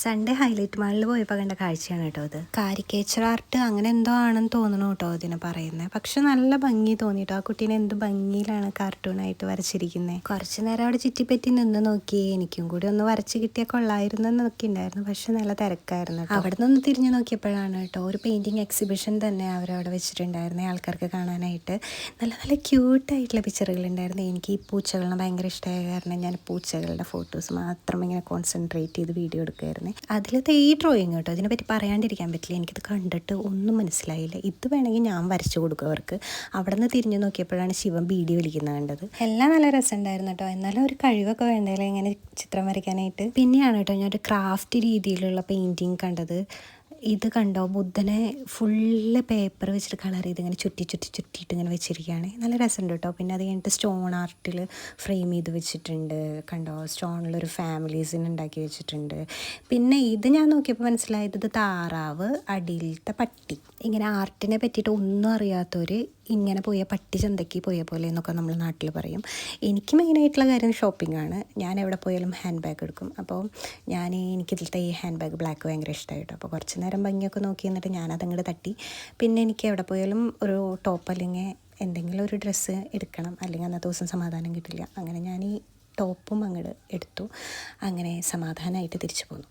Sunday highlight മാളിൽ പോയപ്പോൾ കണ്ട കാഴ്ചയാണ് കേട്ടോ അത്. കാരിക്കേച്ചർ ആർട്ട് അങ്ങനെ എന്തോ ആണെന്ന് തോന്നണു കേട്ടോ ഇതിനെ പറയുന്നത്. പക്ഷെ നല്ല ഭംഗി തോന്നിട്ടോ, ആ കുട്ടീനെ എന്ത് ഭംഗിയിലാണ് കാർട്ടൂണായിട്ട് വരച്ചിരിക്കുന്നത്. കുറച്ച് നേരം അവിടെ ചുറ്റിപ്പറ്റി നിന്ന് നോക്കി, എനിക്കും കൂടി ഒന്ന് വരച്ച് കിട്ടിയാൽ കൊള്ളായിരുന്നു എന്നൊക്കെ ഉണ്ടായിരുന്നു. പക്ഷെ നല്ല തിരക്കായിരുന്നു. അവിടെ നിന്ന് തിരിഞ്ഞു നോക്കിയപ്പോഴാണ് കേട്ടോ ഒരു പെയിൻറ്റിങ് എക്സിബിഷൻ തന്നെ അവരവിടെ വെച്ചിട്ടുണ്ടായിരുന്നേ, ആൾക്കാർക്ക് കാണാനായിട്ട്. നല്ല നല്ല ക്യൂട്ടായിട്ടുള്ള പിക്ചറുകൾ ഉണ്ടായിരുന്നു. എനിക്ക് ഈ പൂച്ചകളെ ഭയങ്കര ഇഷ്ടമായ കാരണം ഞാൻ പൂച്ചകളുടെ ഫോട്ടോസ് മാത്രം ഇങ്ങനെ കോൺസെൻട്രേറ്റ് ചെയ്ത് വീഡിയോ എടുക്കുമായിരുന്നു. അതിലത്തെ ഈ ഡ്രോയിങ് കേട്ടോ, ഇതിനെപ്പറ്റി പറയാണ്ടിരിക്കാൻ പറ്റില്ല. എനിക്കിത് കണ്ടിട്ട് ഒന്നും മനസ്സിലായില്ല. ഇത് വേണമെങ്കിൽ ഞാൻ വരച്ചു കൊടുക്കും അവർക്ക്. അവിടെ നിന്ന് തിരിഞ്ഞു നോക്കിയപ്പോഴാണ് ശിവൻ ബീഡി വലിക്കുന്നത് കണ്ടത്. എല്ലാം നല്ല രസമുണ്ടായിരുന്നു കേട്ടോ. എന്നാലും ഒരു കഴിവൊക്കെ വേണ്ടല്ലേ ഇങ്ങനെ ചിത്രം വരയ്ക്കാനായിട്ട്. പിന്നെയാണ് കേട്ടോ ഞാൻ ഒരു ക്രാഫ്റ്റ് രീതിയിലുള്ള പെയിൻറ്റിങ് കണ്ടത്. ഇത് കണ്ടോ, ബുദ്ധനെ ഫുള്ള് പേപ്പർ വെച്ചിട്ട് കളർ ചെയ്ത് ഇങ്ങനെ ചുറ്റിയിട്ട് ഇങ്ങനെ വെച്ചിരിക്കുകയാണ്. നല്ല രസമുണ്ട് കേട്ടോ. പിന്നെ അത് കഴിഞ്ഞിട്ട് സ്റ്റോൺ ആർട്ടിൽ ഫ്രെയിം ചെയ്ത് വെച്ചിട്ടുണ്ട് കണ്ടോ. സ്റ്റോണിലൊരു ഫാമിലീസിന് ഉണ്ടാക്കി വെച്ചിട്ടുണ്ട്. പിന്നെ ഇത് ഞാൻ നോക്കിയപ്പോൾ മനസ്സിലായത് ഇത് താറാവ്, അടിയിലത്തെ പട്ടി. ഇങ്ങനെ ആർട്ടിനെ പറ്റിയിട്ട് ഒന്നും അറിയാത്തവർ ഇങ്ങനെ പോയ പട്ടി ചന്തയ്ക്ക് പോയ പോലെ എന്നൊക്കെ നമ്മൾ നാട്ടിൽ പറയും. എനിക്ക് മെയിനായിട്ടുള്ള കാര്യം ഷോപ്പിംഗ് ആണ്. ഞാൻ എവിടെ പോയാലും ഹാൻഡ് ബാഗ് എടുക്കും. അപ്പോൾ എനിക്കിതിലത്തെ ഈ ഹാൻഡ് ബാഗ് ബ്ലാക്ക് ഭയങ്കര ഇഷ്ടമായിട്ടോ. അപ്പോൾ കുറച്ച് നേരം ഭംഗിയൊക്കെ നോക്കി എന്നിട്ട് ഞാനതങ്ങോട്ട് തട്ടി. പിന്നെ എനിക്ക് എവിടെ പോയാലും ഒരു ടോപ്പ് അല്ലെങ്കിൽ എന്തെങ്കിലും ഒരു ഡ്രസ്സ് എടുക്കണം, അല്ലെങ്കിൽ അന്നത്തെ ദിവസം സമാധാനം കിട്ടില്ല. അങ്ങനെ ഞാൻ ഈ ടോപ്പും അങ്ങോട്ട് എടുത്തു. അങ്ങനെ സമാധാനമായിട്ട് തിരിച്ചു പോന്നു.